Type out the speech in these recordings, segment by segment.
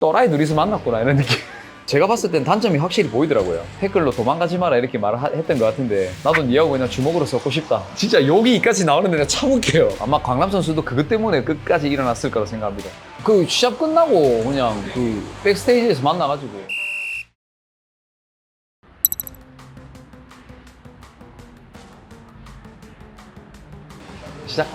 또라이 둘이서 만났구나 이런 느낌. 제가 봤을 땐 단점이 확실히 보이더라고요. 태클로 도망가지 마라 이렇게 했던 것 같은데 나도 니하고 그냥 주먹으로 섞고 싶다. 진짜 여기까지 나오는데 내가 참 웃겨요. 아마 광남 선수도 그것 때문에 끝까지 일어났을 거라 생각합니다. 그 시합 끝나고 그냥 그 백스테이지에서 만나가지고 시작.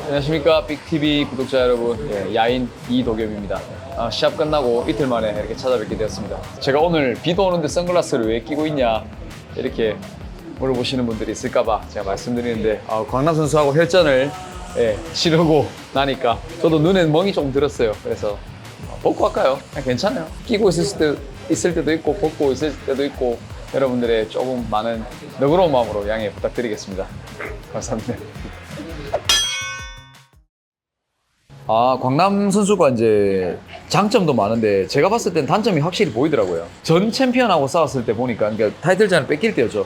안녕하십니까 빅TV 구독자 여러분, 야인 이도겸입니다. 시합 끝나고 이틀 만에 이렇게 찾아뵙게 되었습니다. 제가 오늘 비도 오는데 선글라스를 왜 끼고 있냐 이렇게 물어보시는 분들이 있을까봐 제가 말씀드리는데, 광남 선수하고 혈전을 치르고 나니까 저도 눈에 멍이 조금 들었어요. 그래서 벗고 할까요? 그냥 괜찮아요. 끼고 있을 때도 있고 벗고 있을 때도 있고, 여러분들의 조금 많은 너그러운 마음으로 양해 부탁드리겠습니다. 감사합니다. 광남 선수가 이제 장점도 많은데 제가 봤을 땐 단점이 확실히 보이더라고요. 전 챔피언하고 싸웠을 때 보니까, 그러니까 타이틀전을 뺏길 때였죠.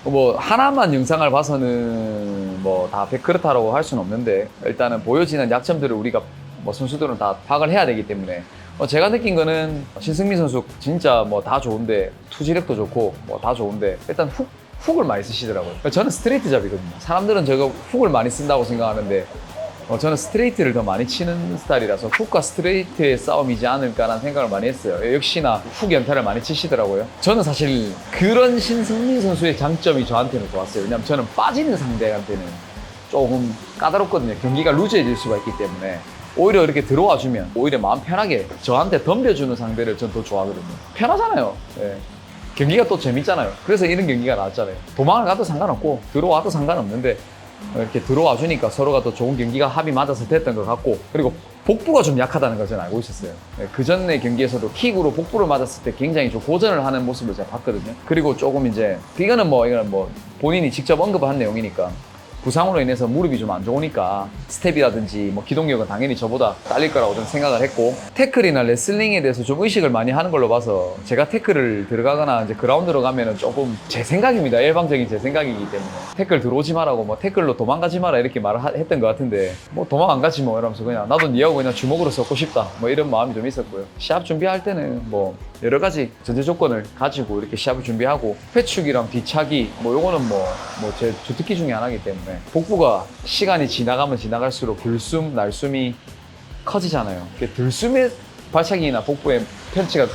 뭐 하나만 영상을 봐서는 뭐 다 그렇다라고 할 수는 없는데, 일단은 보여지는 약점들을 우리가 뭐 선수들은 다 파악을 해야 되기 때문에, 제가 느낀 거는 신승민 선수 진짜 뭐 다 좋은데, 투지력도 좋고 뭐 다 좋은데 일단 훅을 많이 쓰시더라고요. 저는 스트레이트 잡이거든요. 사람들은 제가 훅을 많이 쓴다고 생각하는데 저는 스트레이트를 더 많이 치는 스타일이라서 훅과 스트레이트의 싸움이지 않을까라는 생각을 많이 했어요. 역시나 훅 연타를 많이 치시더라고요. 저는 사실 그런 신승민 선수의 장점이 저한테는 좋았어요. 왜냐면 저는 빠지는 상대한테는 조금 까다롭거든요. 경기가 루즈해질 수가 있기 때문에 오히려 이렇게 들어와 주면 오히려 마음 편하게 저한테 덤벼주는 상대를 전 더 좋아하거든요. 편하잖아요. 경기가 또 재밌잖아요. 그래서 이런 경기가 나왔잖아요. 도망을 가도 상관없고 들어와도 상관없는데 이렇게 들어와 주니까 서로가 더 좋은 경기가 합이 맞아서 됐던 것 같고, 그리고 복부가 좀 약하다는 걸 저는 알고 있었어요. 그 전에 경기에서도 킥으로 복부를 맞았을 때 굉장히 좀 고전을 하는 모습을 제가 봤거든요. 그리고 조금 이제 이거는 뭐 본인이 직접 언급한 내용이니까, 부상으로 인해서 무릎이 좀 안 좋으니까 스텝이라든지 뭐 기동력은 당연히 저보다 딸릴 거라고 저는 생각을 했고, 태클이나 레슬링에 대해서 좀 의식을 많이 하는 걸로 봐서 제가 태클을 들어가거나 이제 그라운드로 가면은 조금, 제 생각입니다. 일방적인 제 생각이기 때문에 태클 들어오지 마라고, 뭐 태클로 도망가지 마라 이렇게 말을 했던 것 같은데, 뭐 도망 안 가지 뭐 이러면서 그냥 나도 니하고 그냥 주먹으로 섞고 싶다 뭐 이런 마음이 좀 있었고요. 시합 준비할 때는 뭐 여러 가지 전제 조건을 가지고 이렇게 시합을 준비하고, 회축이랑 뒤차기 뭐 요거는 뭐 제 주특기 중에 하나이기 때문에, 복부가 시간이 지나가면 지나갈수록 들숨, 날숨이 커지잖아요. 들숨의 발차기나 복부에 펀치가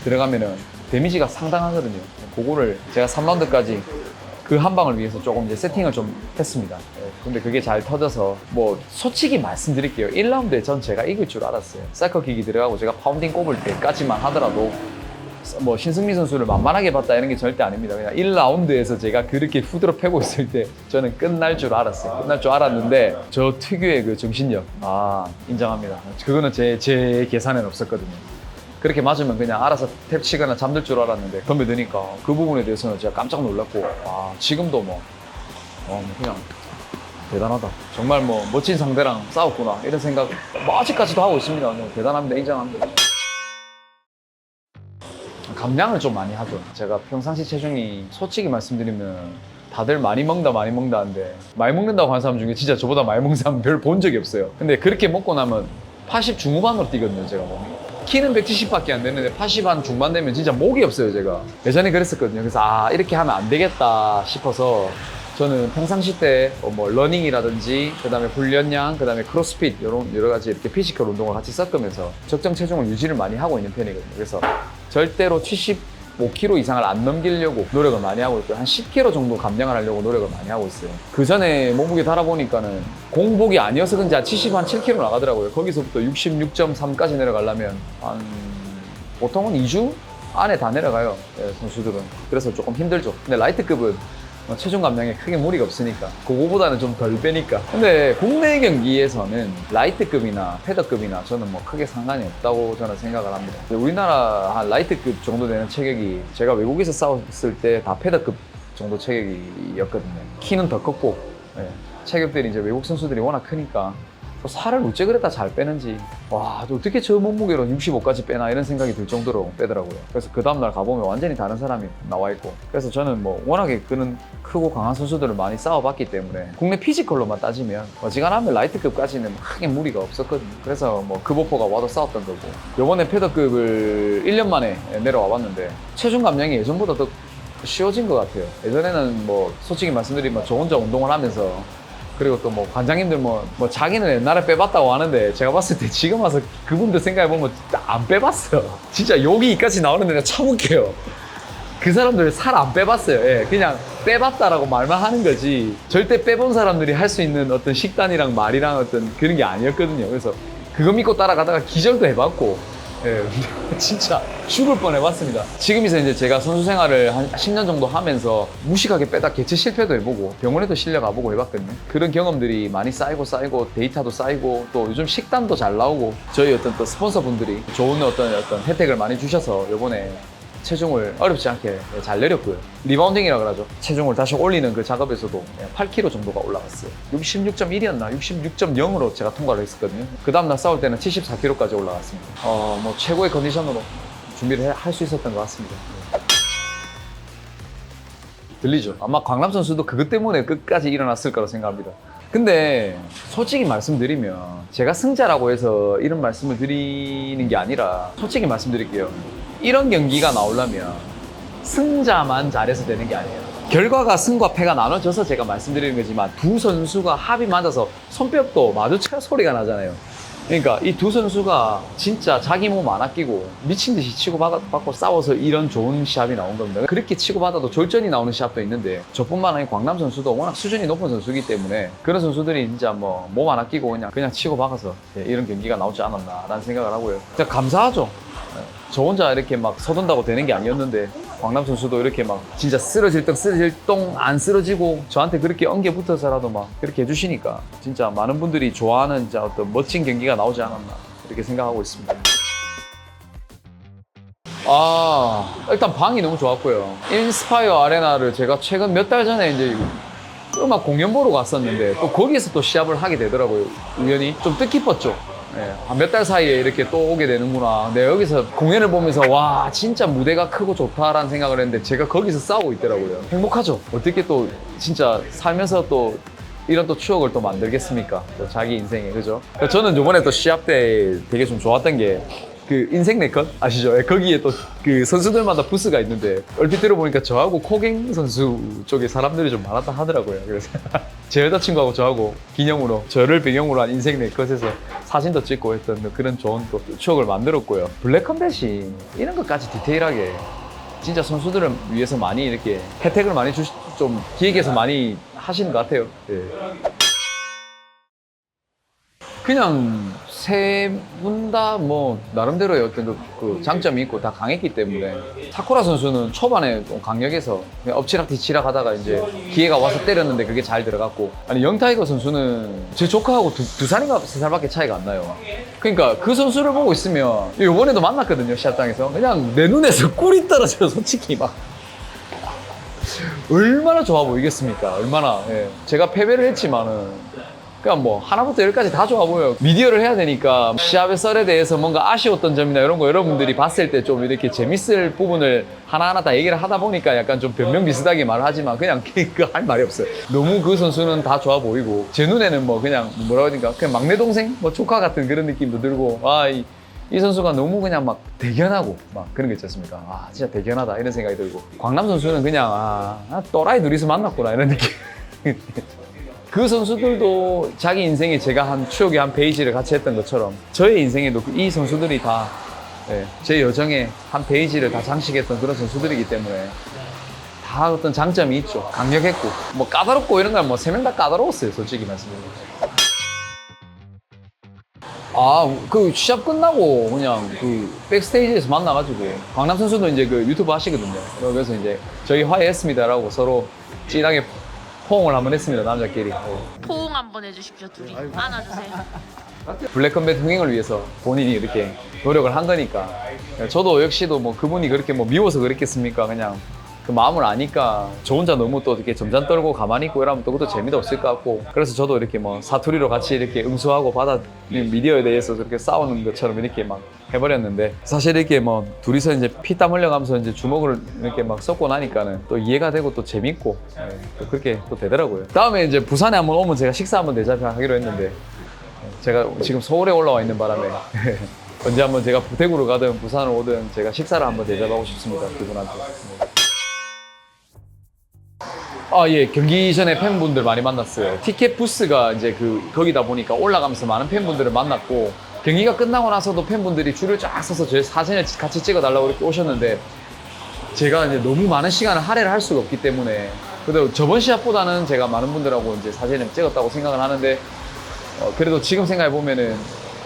들어가면은 데미지가 상당하거든요. 그거를 제가 3라운드까지 그 한 방을 위해서 조금 이제 세팅을 좀 했습니다. 근데 그게 잘 터져서, 뭐 솔직히 말씀드릴게요. 1라운드에 전 제가 이길 줄 알았어요. 사이커킥이 들어가고 제가 파운딩 꼽을 때까지만 하더라도 뭐 신승민 선수를 만만하게 봤다 이런 게 절대 아닙니다. 그냥 1라운드에서 제가 그렇게 후드로 패고 있을 때 저는 끝날 줄 알았어요. 끝날 줄 알았는데 저 특유의 그 정신력, 인정합니다. 그거는 제 계산에는 없었거든요. 그렇게 맞으면 그냥 알아서 탭 치거나 잠들 줄 알았는데 덤벼드니까 그 부분에 대해서는 제가 깜짝 놀랐고, 지금도 그냥 대단하다. 정말 뭐 멋진 상대랑 싸웠구나 이런 생각 아직까지도 하고 있습니다. 대단합니다. 인정합니다. 감량을 좀 많이 하죠. 제가 평상시 체중이 솔직히 말씀드리면 다들 많이 먹는다 하는데, 많이 먹는다고 하는 사람 중에 진짜 저보다 많이 먹는 사람 별 본 적이 없어요. 근데 그렇게 먹고 나면 80 중후반으로 뛰거든요, 제가 몸이. 키는 170밖에 안 되는데 80 한 중반 되면 진짜 목이 없어요, 제가. 예전에 그랬었거든요. 그래서 이렇게 하면 안 되겠다 싶어서 저는 평상시 때 뭐 러닝이라든지, 그다음에 훈련량, 그다음에 크로스핏 이런 여러 가지 이렇게 피지컬 운동을 같이 섞으면서 적정 체중을 유지를 많이 하고 있는 편이거든요. 그래서 절대로 75kg 이상을 안 넘기려고 노력을 많이 하고 있고요. 한 10kg 정도 감량을 하려고 노력을 많이 하고 있어요. 그 전에 몸무게 달아보니까는 공복이 아니어서 그런지 한 7kg 나가더라고요. 거기서부터 66.3까지 내려가려면 보통은 2주 안에 다 내려가요, 선수들은. 그래서 조금 힘들죠. 근데 라이트급은 체중 감량에 크게 무리가 없으니까, 그거보다는 좀 덜 빼니까. 근데 국내 경기에서는 라이트급이나 패더급이나 저는 뭐 크게 상관이 없다고 저는 생각을 합니다. 우리나라 한 라이트급 정도 되는 체격이 제가 외국에서 싸웠을 때 다 패더급 정도 체격이었거든요. 키는 더 컸고, 체격들이 이제 외국 선수들이 워낙 크니까 살을 어째 그랬다 잘 빼는지, 와, 어떻게 저 몸무게로 65까지 빼나 이런 생각이 들 정도로 빼더라고요. 그래서 그 다음날 가보면 완전히 다른 사람이 나와 있고, 그래서 저는 뭐 워낙에 그런 크고 강한 선수들을 많이 싸워봤기 때문에 국내 피지컬로만 따지면 어지간하면 라이트급까지는 크게 무리가 없었거든요. 그래서 뭐 급오퍼가 와도 싸웠던 거고, 요번에 패더급을 1년 만에 내려와 봤는데 체중 감량이 예전보다 더 쉬워진 것 같아요. 예전에는 뭐 솔직히 말씀드리면 저 혼자 운동을 하면서, 그리고 또 뭐 관장님들 뭐 자기는 옛날에 빼봤다고 하는데, 제가 봤을 때 지금 와서 그분들 생각해보면 안 빼봤어요. 진짜 욕이 이까지 나오는데 내가 참을게요. 그 사람들 살 안 빼봤어요. 예, 그냥 빼봤다라고 말만 하는 거지, 절대 빼본 사람들이 할 수 있는 어떤 식단이랑 말이랑 어떤 그런 게 아니었거든요. 그래서 그거 믿고 따라가다가 기절도 해봤고, 예, 진짜 죽을 뻔해봤습니다. 지금이서 이제 제가 선수 생활을 한 10년 정도 하면서 무식하게 빼다 개체 실패도 해보고 병원에도 실려가보고 해봤거든요. 그런 경험들이 많이 쌓이고 데이터도 쌓이고, 또 요즘 식단도 잘 나오고, 저희 어떤 또 스폰서분들이 좋은 어떤 혜택을 많이 주셔서 요번에 체중을 어렵지 않게 잘 내렸고요. 리바운딩이라 그러죠. 체중을 다시 올리는 그 작업에서도 8kg 정도가 올라갔어요. 66.1이었나 66.0으로 제가 통과를 했었거든요. 그 다음날 싸울 때는 74kg까지 올라갔습니다. 뭐 최고의 컨디션으로 준비를 할 수 있었던 것 같습니다. 들리죠? 아마 광남 선수도 그것 때문에 끝까지 일어났을 거라고 생각합니다. 근데 솔직히 말씀드리면, 제가 승자라고 해서 이런 말씀을 드리는 게 아니라, 솔직히 말씀드릴게요. 이런 경기가 나오려면 승자만 잘해서 되는 게 아니에요. 결과가 승과 패가 나눠져서 제가 말씀드리는 거지만, 두 선수가 합이 맞아서 손뼉도 마주쳐야 소리가 나잖아요. 그러니까 이 두 선수가 진짜 자기 몸 안 아끼고 미친 듯이 치고받고 싸워서 이런 좋은 시합이 나온 겁니다. 그렇게 치고받아도 졸전이 나오는 시합도 있는데, 저뿐만 아니라 광남 선수도 워낙 수준이 높은 선수이기 때문에 그런 선수들이 진짜 뭐 몸 안 아끼고 그냥 치고박아서 이런 경기가 나오지 않았나라는 생각을 하고요. 진짜 감사하죠. 저 혼자 이렇게 막 서둔다고 되는 게 아니었는데, 광남 선수도 이렇게 막 진짜 쓰러질 똥 안 쓰러지고 저한테 그렇게 엉겨 붙어서라도 막 그렇게 해주시니까 진짜 많은 분들이 좋아하는 진짜 어떤 멋진 경기가 나오지 않았나 이렇게 생각하고 있습니다. 일단 방이 너무 좋았고요. 인스파이어 아레나를 제가 최근 몇 달 전에 이제 음악 공연 보러 갔었는데, 또 거기에서 또 시합을 하게 되더라고요. 우연히 좀 뜻깊었죠. 한 몇 달 사이에 이렇게 또 오게 되는구나. 내가 여기서 공연을 보면서 와, 진짜 무대가 크고 좋다라는 생각을 했는데, 제가 거기서 싸우고 있더라고요. 행복하죠. 어떻게 또 진짜 살면서 또 이런 또 추억을 또 만들겠습니까? 또 자기 인생에, 그죠? 저는 요번에 또 시합 때 되게 좀 좋았던 게, 그 인생 네컷 아시죠? 거기에 또 그 선수들마다 부스가 있는데, 얼핏 들어보니까 저하고 코갱 선수 쪽에 사람들이 좀 많았다 하더라고요. 그래서 제 여자친구하고 저하고 기념으로 저를 배경으로 한 인생 네컷에서 사진도 찍고 했던 그런 좋은 또 추억을 만들었고요. 블랙컴뱃이 이런 것까지 디테일하게 진짜 선수들을 위해서 많이 이렇게 혜택을 많이 좀 기획해서 많이 하시는 것 같아요. 예. 그냥 세 분 다 뭐 나름대로의 어떤 그 장점이 있고 다 강했기 때문에, 사쿠라 선수는 초반에 좀 강력해서 그냥 엎치락뒤치락 하다가 이제 기회가 와서 때렸는데 그게 잘 들어갔고, 아니 영타이거 선수는 제 조카하고 두 살인가 세 살밖에 차이가 안 나요. 그러니까 그 선수를 보고 있으면, 이번에도 만났거든요, 시합장에서. 그냥 내 눈에서 꿀이 떨어져요, 솔직히. 막 얼마나 좋아 보이겠습니까? 얼마나. 예. 제가 패배를 했지만은 그냥 뭐 하나부터 열까지 다 좋아 보여요. 미디어를 해야 되니까 시합의 썰에 대해서 뭔가 아쉬웠던 점이나 이런 거 여러분들이 봤을 때 좀 이렇게 재밌을 부분을 하나하나 다 얘기를 하다 보니까 약간 좀 변명 비슷하게 말을 하지만, 그냥 그 할 말이 없어요. 너무 그 선수는 다 좋아 보이고, 제 눈에는 뭐 그냥 뭐라고 해야 되니까 그냥 막내 동생? 뭐 조카 같은 그런 느낌도 들고, 이 선수가 너무 그냥 막 대견하고 막 그런 게 있지 않습니까? 진짜 대견하다 이런 생각이 들고, 광남 선수는 그냥 또라이 둘이서 만났구나 이런 느낌. 그 선수들도 자기 인생에 제가 한 추억의 한 페이지를 같이 했던 것처럼, 저의 인생에도 이 선수들이 다 제 여정의 한 페이지를 다 장식했던 그런 선수들이기 때문에 다 어떤 장점이 있죠. 강력했고 뭐 까다롭고 이런 건 뭐 세 명 다 까다로웠어요, 솔직히 말씀드리면. 그 시합 끝나고 그냥 그 백스테이지에서 만나가지고, 광남 선수도 이제 그 유튜브 하시거든요. 그래서 이제 저희 화해했습니다라고 서로 찐하게 포옹을 한번 했습니다, 남자끼리. 포옹 한번 해주십시오, 둘이. 안아주세요. 블랙컴뱃 흥행을 위해서 본인이 이렇게 노력을 한 거니까, 저도 역시도 뭐 그분이 그렇게 뭐 미워서 그랬겠습니까? 그냥 그 마음을 아니까 저 혼자 너무 또 이렇게 점잖 떨고 가만히 있고 이러면 또 그것도 재미도 없을 것 같고 그래서 저도 이렇게 뭐 사투리로 같이 이렇게 응수하고 받아 미디어에 대해서 그렇게 싸우는 것처럼 이렇게 막 해버렸는데 사실 이렇게 뭐 둘이서 이제 피땀 흘려가면서 이제 주먹을 이렇게 막 섞고 나니까는 또 이해가 되고 또 재밌고 또 그렇게 또 되더라고요. 다음에 이제 부산에 한번 오면 제가 식사 한번 대접하기로 했는데 제가 지금 서울에 올라와 있는 바람에 언제 한번 제가 대구로 가든 부산으로 오든 제가 식사를 한번 대접하고 싶습니다. 그분한테. 예, 경기 전에 팬분들 많이 만났어요. 티켓 부스가 이제 거기다 보니까 올라가면서 많은 팬분들을 만났고, 경기가 끝나고 나서도 팬분들이 줄을 쫙 서서 저희 사진을 같이 찍어달라고 이렇게 오셨는데, 제가 이제 너무 많은 시간을 할애를 할 수가 없기 때문에, 그래도 저번 시합보다는 제가 많은 분들하고 이제 사진을 찍었다고 생각을 하는데, 그래도 지금 생각해보면은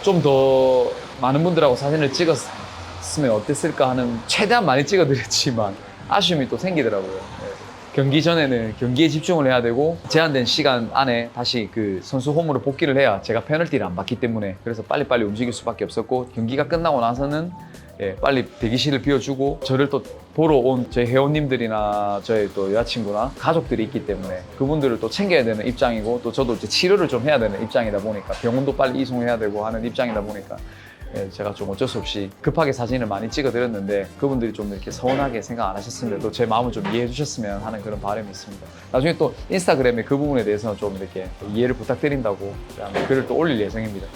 좀 더 많은 분들하고 사진을 찍었으면 어땠을까 하는, 최대한 많이 찍어드렸지만, 아쉬움이 또 생기더라고요. 경기 전에는 경기에 집중을 해야 되고 제한된 시간 안에 다시 그 선수 홈으로 복귀를 해야 제가 페널티를 안 받기 때문에 그래서 빨리빨리 움직일 수밖에 없었고 경기가 끝나고 나서는 빨리 대기실을 비워주고 저를 또 보러 온 저희 회원님들이나 저희 또 여자친구나 가족들이 있기 때문에 그분들을 또 챙겨야 되는 입장이고 또 저도 이제 치료를 좀 해야 되는 입장이다 보니까 병원도 빨리 이송해야 되고 하는 입장이다 보니까 제가 좀 어쩔 수 없이 급하게 사진을 많이 찍어드렸는데 그분들이 좀 이렇게 서운하게 생각 안 하셨으면 또 제 마음을 좀 이해해 주셨으면 하는 그런 바람이 있습니다. 나중에 또 인스타그램에 그 부분에 대해서 좀 이렇게 이해를 부탁드린다고 글을 또 올릴 예정입니다.